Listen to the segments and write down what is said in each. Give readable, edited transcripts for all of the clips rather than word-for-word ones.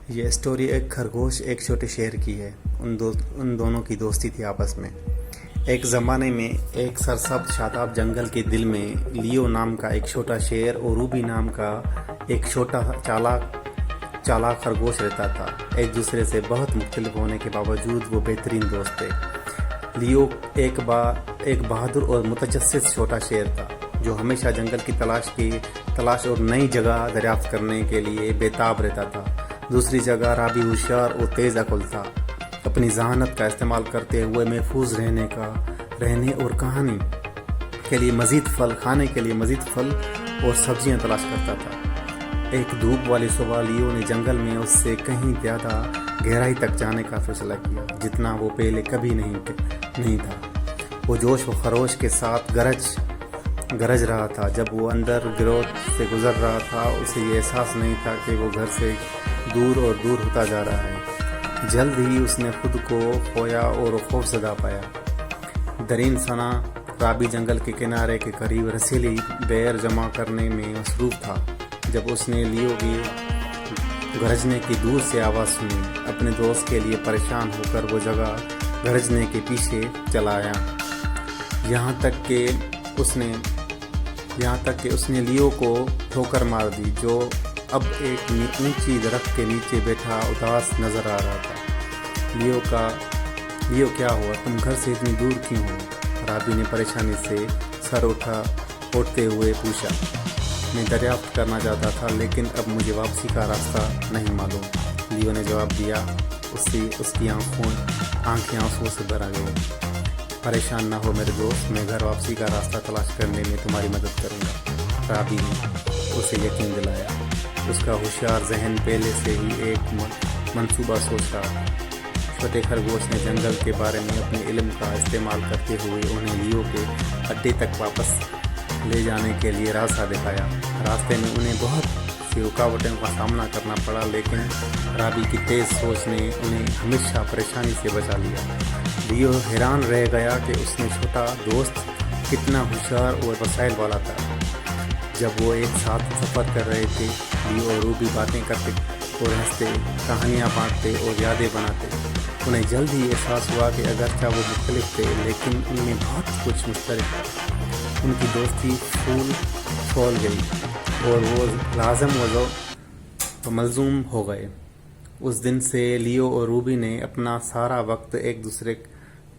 یہ اسٹوری ایک خرگوش ایک چھوٹے شیر کی ہے۔ ان دونوں کی دوستی تھی آپس میں۔ ایک زمانے میں ایک سرسبز شاداب جنگل کے دل میں لیو نام کا ایک چھوٹا شیر اور روبی نام کا ایک چھوٹا چالاک خرگوش رہتا تھا۔ ایک دوسرے سے بہت مختلف ہونے کے باوجود وہ بہترین دوست تھے۔ لیو ایک بہادر اور متجسس چھوٹا شیر تھا جو ہمیشہ جنگل کی تلاش اور نئی جگہ دریافت کرنے کے لیے بےتاب رہتا تھا۔ دوسری جگہ رابی ہوشیار اور تیز عقل تھا، اپنی ذہانت کا استعمال کرتے ہوئے محفوظ رہنے اور کھانے کے لیے مزید پھل اور سبزیاں تلاش کرتا تھا۔ ایک دھوپ والی صبح لیو نے جنگل میں اس سے کہیں زیادہ گہرائی تک جانے کا فیصلہ کیا جتنا وہ پہلے کبھی نہیں تھا۔ وہ جوش و خروش کے ساتھ گرج رہا تھا۔ جب وہ اندر گروہ سے گزر رہا تھا اسے یہ احساس نہیں تھا کہ وہ گھر سے دور ہوتا جا رہا ہے۔ جلد ہی اس نے خود کو کھویا اور خوف زدہ پایا۔ درین ثنا رابی جنگل کے کنارے کے قریب رسیلی بیر جمع کرنے میں مصروف تھا جب اس نے لیو کی گرجنے کی دور سے آواز سنی۔ اپنے دوست کے لیے پریشان ہو کر وہ جگہ گرجنے کے پیچھے چلا آیا، یہاں تک کہ اس نے لیو کو ٹھوکر مار دی جو اب ایک اونچی درخت کے نیچے بیٹھا اداس نظر آ رہا تھا۔ لیو کیا ہوا؟ تم گھر سے اتنی دور کیوں ہو؟ رابی نے پریشانی سے سر اٹھتے ہوئے پوچھا۔ میں دریافت کرنا چاہتا تھا لیکن اب مجھے واپسی کا راستہ نہیں معلوم، لیو نے جواب دیا۔ اس کی آنکھیں آنسوؤں سے بھر گئیں۔ پریشان نہ ہو میرے دوست، میں گھر واپسی کا راستہ تلاش کرنے میں تمہاری مدد کروں گا، رابی نے اسے یقین دلایا۔ اس کا ہوشیار ذہن پہلے سے ہی ایک منصوبہ سوچ رہا تھا۔ چھوٹے خرگوش نے جنگل کے بارے میں اپنے علم کا استعمال کرتے ہوئے انہیں لیو کے اڈے تک واپس لے جانے کے لیے راستہ دکھایا۔ راستے میں انہیں بہت سی رکاوٹوں کا سامنا کرنا پڑا لیکن رابی کی تیز سوچ نے انہیں ہمیشہ پریشانی سے بچا لیا۔ لیو حیران رہ گیا کہ اس نے چھوٹا دوست کتنا ہوشیار اور وسائل والا تھا۔ جب وہ ایک ساتھ سفر کر رہے تھے، لیو اور روبی باتیں کرتے اور ہنستے، کہانیاں بانٹتے اور یادیں بناتے۔ انہیں جلد ہی احساس ہوا کہ اگرچہ وہ مختلف تھے لیکن ان میں بہت کچھ مشترک تھا۔ ان کی دوستی پھول گئی اور وہ لازم و ملزوم ہو گئے۔ اس دن سے لیو اور روبی نے اپنا سارا وقت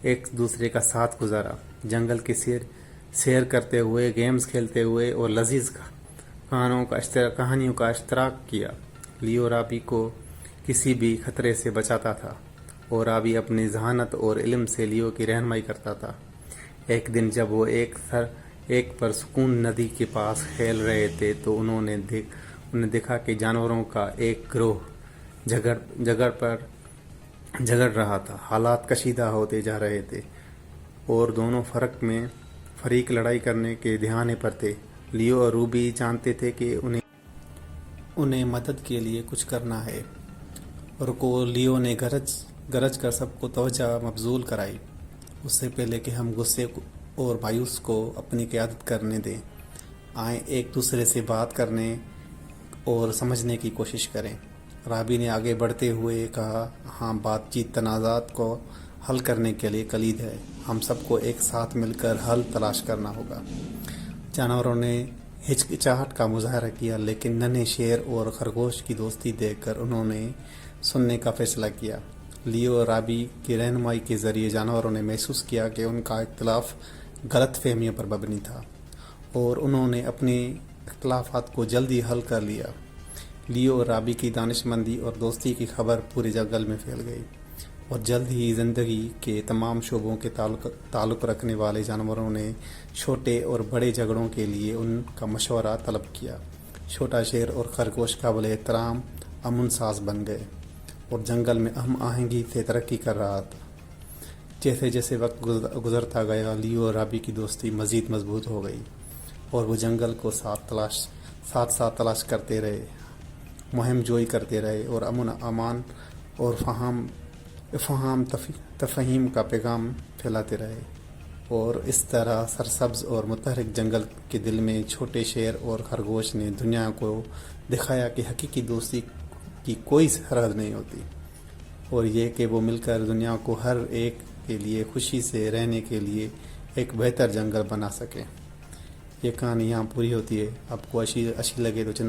ایک دوسرے کا ساتھ گزارا، جنگل کی سیر کرتے ہوئے، گیمز کھیلتے ہوئے اور لذیذ کہانیوں کا اشتراک کیا۔ لیو رابی کو کسی بھی خطرے سے بچاتا تھا اور رابی اپنی ذہانت اور علم سے لیو کی رہنمائی کرتا تھا۔ ایک دن جب وہ ایک پرسکون ندی کے پاس کھیل رہے تھے تو انہوں نے دیکھا کہ جانوروں کا ایک گروہ جھگڑ رہا تھا۔ حالات کشیدہ ہوتے جا رہے تھے اور دونوں فریق لڑائی کرنے کے دہانے پر تھے۔ لیو اور روبی جانتے تھے کہ انہیں مدد کے لیے کچھ کرنا ہے۔ لیو نے گرج کر سب کو توجہ مبذول کرائی۔ اس سے پہلے کہ ہم غصے اور مایوس کو اپنی قیادت کرنے دیں، آئیں ایک دوسرے سے بات کرنے اور سمجھنے کی کوشش کریں۔ رابی نے آگے بڑھتے ہوئے کہا، ہاں، بات چیت تنازعات کو حل کرنے کے لیے کلید ہے۔ ہم سب کو ایک ساتھ مل کر حل تلاش کرنا ہوگا۔ جانوروں نے ہچکچاہٹ کا مظاہرہ کیا لیکن ننھے شیر اور خرگوش کی دوستی دیکھ کر انہوں نے سننے کا فیصلہ کیا۔ لیو اور رابی کی رہنمائی کے ذریعے جانوروں نے محسوس کیا کہ ان کا اختلاف غلط فہمیوں پر مبنی تھا اور انہوں نے اپنے اختلافات کو جلدی حل کر لیا۔ لیو اور رابی کی دانشمندی اور دوستی کی خبر پورے جنگل میں پھیل گئی اور جلد ہی زندگی کے تمام شعبوں کے تعلق رکھنے والے جانوروں نے چھوٹے اور بڑے جھگڑوں کے لیے ان کا مشورہ طلب کیا۔ چھوٹا شیر اور خرگوش قابل احترام امن ساز بن گئے اور جنگل میں ہم آہنگی سے ترقی کر رہا تھا۔ جیسے جیسے وقت گزرتا گیا، لیو اور رابی کی دوستی مزید مضبوط ہو گئی اور وہ جنگل کو ساتھ تلاش کرتے رہے، مہم جوئی کرتے رہے اور امان اور تفہیم کا پیغام پھیلاتے رہے۔ اور اس طرح سرسبز اور متحرک جنگل کے دل میں چھوٹے شیر اور خرگوش نے دنیا کو دکھایا کہ حقیقی دوستی کی کوئی سرحد نہیں ہوتی، اور یہ کہ وہ مل کر دنیا کو ہر ایک کے لیے خوشی سے رہنے کے لیے ایک بہتر جنگل بنا سکیں۔ یہ کہانی یہاں پوری ہوتی ہے۔ آپ کو اچھی لگے تو چینل